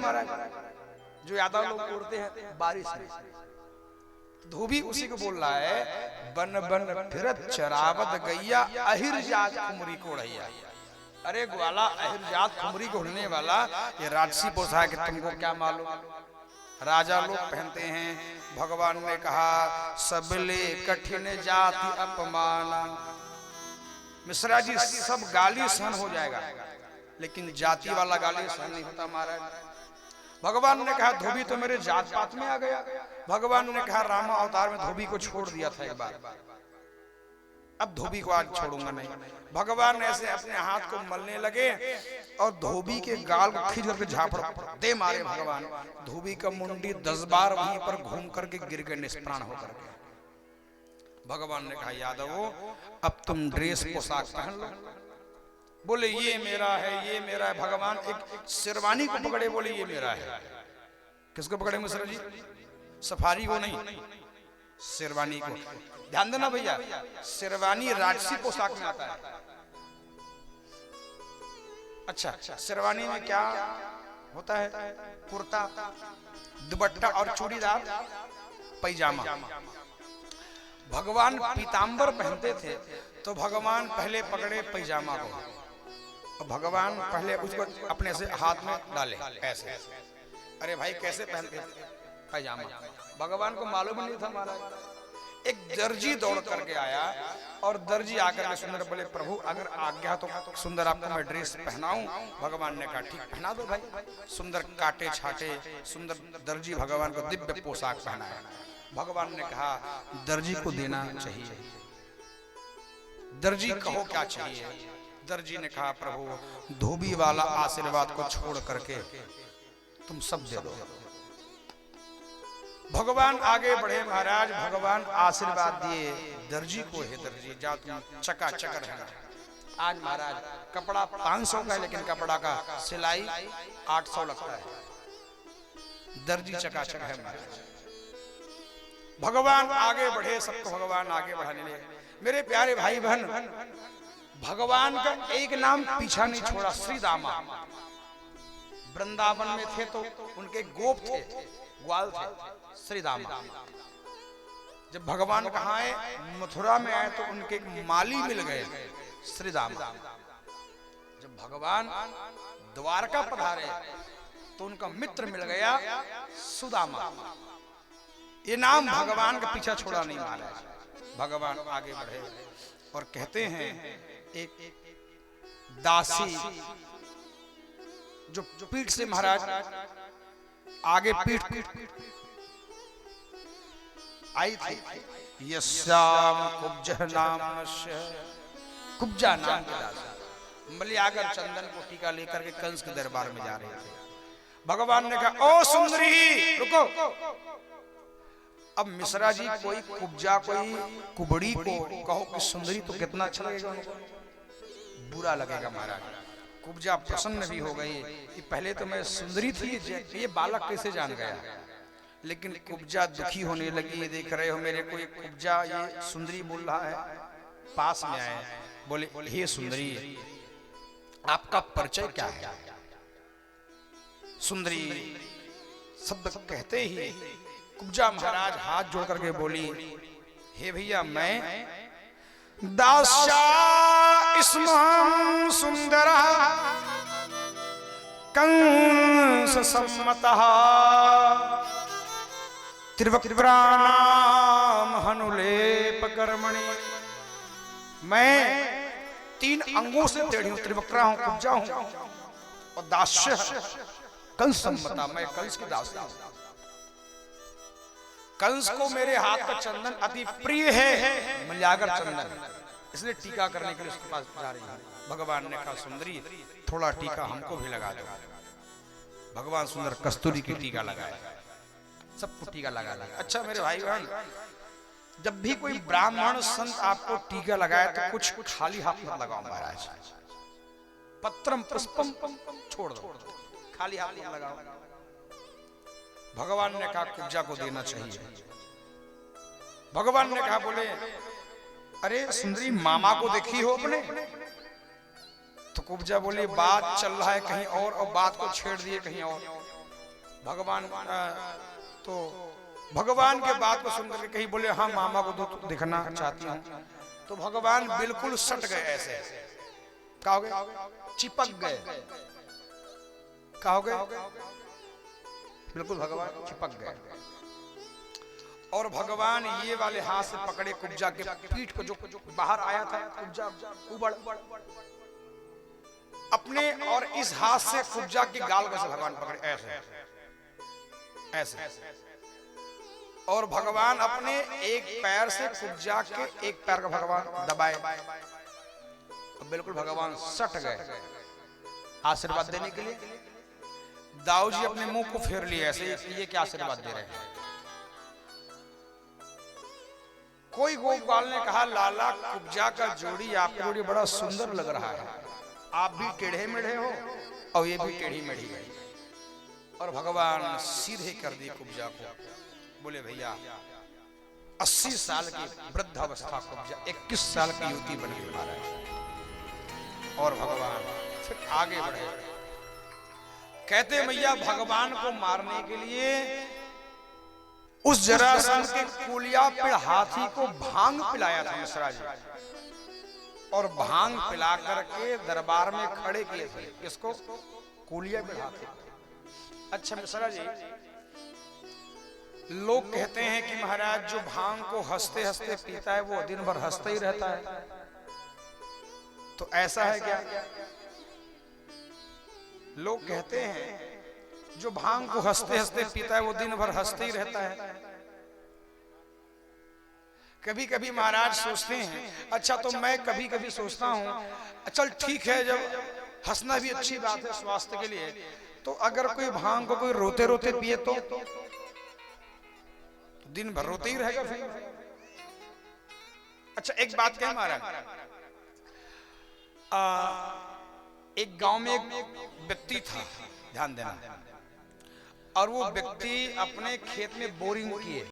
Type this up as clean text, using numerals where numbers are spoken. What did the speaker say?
महाराज, जो यादव लोग उड़ते हैं बारिश में। धोबी उसी को बोल रहा है, बन बन फिरत चरावत गैया अहिर जात कुमरी कोढ़ैया। अरे ग्वाला, अहिर जात कुमरी को उड़ने वाला ये राजसी पोशाक है, तुमको क्या मालूम? राजा लोग पहनते हैं। भगवान ने कहा, सबले कठिन जाति अपमान। मिश्रा जी, सब गाली सहन हो जाएगा, लेकिन जाति वाला गाली सहन नहीं होता महाराज। भगवान ने कहा, धोबी तो मेरे जात पात में आ गया। भगवान ने कहा, रामा अवतार में धोबी को छोड़ दिया था एक बार, अब धोबी को आज छोड़ूंगा नहीं। भगवान ऐसे अपने हाथ को मलने लगे और धोबी के गाल को खींच करके झापड़ दे मारे भगवान। धोबी का मुंडी 10 बार वहीं पर घूम करके गिर गए निष्प्राण होकर के। भगवान ने कहा, यादवो, अब तुम ड्रेस पोशाक पहन लो। बोले, ये मेरा है, ये मेरा है। भगवान एक शेरवानी को पकड़े, बोले ये मेरा है। किसको पकड़े मिश्रा जी? सफारी को नहीं, शेरवानी को। ध्यान देना भैया, शेरवानी राजसी पोशाक में आता है। अच्छा, शेरवानी में क्या होता है? कुर्ता, दुपट्टा और चूड़ीदार पैजामा। भगवान पीतांबर पहनते थे, तो भगवान पहले पकड़े पैजामा को और भगवान पहले उसको अपने से हाथ में डाले ऐसे। अरे भाई, कैसे पहनते पैजामा? भगवान को मालूम नहीं था महाराज। एक दर्जी दौड़ करके आया और दर्जी आकर के सुंदर बोले, प्रभु अगर आज्ञा तो सुंदर आपको मैं ड्रेस पहनाऊं। भगवान ने कहा, ठीक, पहना दो भाई। सुंदर काटे छाटे सुंदर दर्जी भगवान को दिव्य पोशाक पहनाया। भगवान ने कहा, दर्जी को देना चाहिए। दर्जी कहो क्या चाहिए? दर्जी ने कहा, प्रभु धोबी वाला आशीर्वाद को छोड़ करके तुम सब दे दो। भगवान आगे बढ़े महाराज। भगवान आशीर्वाद दिए दर्जी को, है दर्जी जा तुम चकाचक रहना। आज महाराज कपड़ा 500 का है, लेकिन कपड़ा का सिलाई 800 लगता है। दर्जी चकाचक है महाराज। भगवान आगे बढ़े, सबको भगवान आगे बढ़ाने लगे। मेरे प्यारे भाई बहन, भगवान का एक नाम पीछा नहीं छोड़ा, श्री दामा। वृंदावन में थे तो उनके गोप थे, ग्वाल थे, श्री दामा। जब भगवान कहाँ आए, मथुरा में आए, तो उनके माली मिल गए, श्री दामा। जब भगवान द्वारका पधारे तो उनका मित्र मिल गया, सुदामा। ये नाम भगवान का पीछा छोड़ा नहीं महाराज। भगवान आगे बढ़े और कहते हैं, एक दासी जो पीठ से महाराज आगे पीठ आई थी, यस्याम कुब्जः नामस्य, कुब्जा नाम के दासी मलयागर चंदन को टीका लेकर के कंस के दरबार में जा रहे थे। भगवान ने कहा, ओ सुंदरी रुको। अब मिश्रा जी, कोई कुब्जा कोई कुबड़ी को कहो कि सुंदरी, तो कितना अच्छा लगेगा? बुरा लगेगा महाराज। कुब्जा प्रसन्न भी हो गई कि पहले तो मैं सुंदरी थी, ये बालक कैसे जान गया। लेकिन कुब्जा दुखी होने लगी। ये देख रहे हो मेरे को, ये कुब्जा ये सुंदरी बोल रहा है। पास में आए, बोले, हे सुंदरी, आपका परिचय क्या है? सुंदरी शब्द कहते ही कुब्जा महाराज हाथ जोड़ करके बोली, हे भैया, मैं दास्या स्महं सुंदरः कंस सम्मतः त्रिवक्त्राणाम हनुलेप कर्मणि। मैं 3 अंगों से टेढ़ी हूं, त्रिवक्रा हूं, कुब्जा हूं, और दास्य कंस सम्मता, मैं कंस की दासी हूं। कंस को मेरे हाथ का चंदन अति प्रिय है, मलयागर चंदन, इसलिए टीका करने के लिए उसके पास जा रही है। भगवान ने कहा, सुंदरी थोड़ा टीका हमको भी लगा दो। भगवान सुंदर कस्तूरी की टीका लगाए, सबको टीका लगा दिया। अच्छा मेरे भाई बहन, जब भी कोई ब्राह्मण संत आपको टीका लगाए तो कुछ खाली हाथ मत लगाओ महाराज। पत्रम पुष्पम छोड़ दो, खाली हाथ मत लगाओ। भगवान ने कहा, कुब्जा को देना चाहिए। भगवान ने कहा, बोले, अरे सुंदरी, मामा को देखी हो अपने? तो कुब्जा बोली, बात चल रहा है कहीं और बात को छेड़ दिए कहीं और। भगवान तो भगवान के बात को सुनकर के कहीं बोले हाँ मामा को तो दिखना चाहती हूँ। तो भगवान बिल्कुल सट गए, ऐसे क्या हो गए, चिपक गए, क्या हो गए, बिल्कुल भगवान चिपक गए। और भगवान ये वाले हाथ से पकड़े कुब्जा के पीठ को, जो बाहर आया था कुब्जा उबड़ अपने, और इस हाथ से कुब्जा के गाल को से भगवान पकड़े ऐसे ऐसे, और भगवान अपने एक पैर से कुब्जा के एक पैर का भगवान दबाए, और बिल्कुल भगवान सट गए आशीर्वाद देने के लिए। दाऊ जी अपने मुंह को फेर लिए ऐसे, ये क्या आशीर्वाद दे रहे हैं। कोई गोपाल ने कहा लाला कुब्जा का जोड़ी, आपकी जोड़ी बड़ा सुंदर लग रहा है, आप भी टेढ़े मेढ़े हो और ये भी टेढ़ी मेढ़ी है। और भगवान सीधे कर दिए कुब्जा को, बोले भैया 80 साल की वृद्ध अवस्था कुब्जा 21 साल की युवती बन गई महाराज। और भगवान फिर आगे बढ़े, कहते मैया भगवान को मारने के लिए उस जरासंध के कुलिया पे हाथी को भांग पिलाया था मिश्रा जी, और भांग पिला करके दरबार में खड़े किए थे। किसको? कुलिया पे हाथी। अच्छा मिश्रा जी, लोग कहते हैं कि महाराज जो भांग को हंसते हंसते पीता है वो दिन भर हंसता ही रहता है, तो ऐसा है क्या? लोग कहते हैं जो भांग को हंसते हंसते पीता है वो दिन भर हंसते ही रहता है। कभी कभी महाराज सोचते हैं, अच्छा तो मैं कभी कभी सोचता हूं चल ठीक है, जब हंसना भी अच्छी बात है स्वास्थ्य के लिए, तो अगर कोई भांग को कोई रोते रोते पिए तो दिन भर रोते ही रहेगा फिर। अच्छा एक बात क्या महाराज, एक गांव में एक व्यक्ति था, ध्यान देना, और वो व्यक्ति अपने खेत में बोरिंग किए।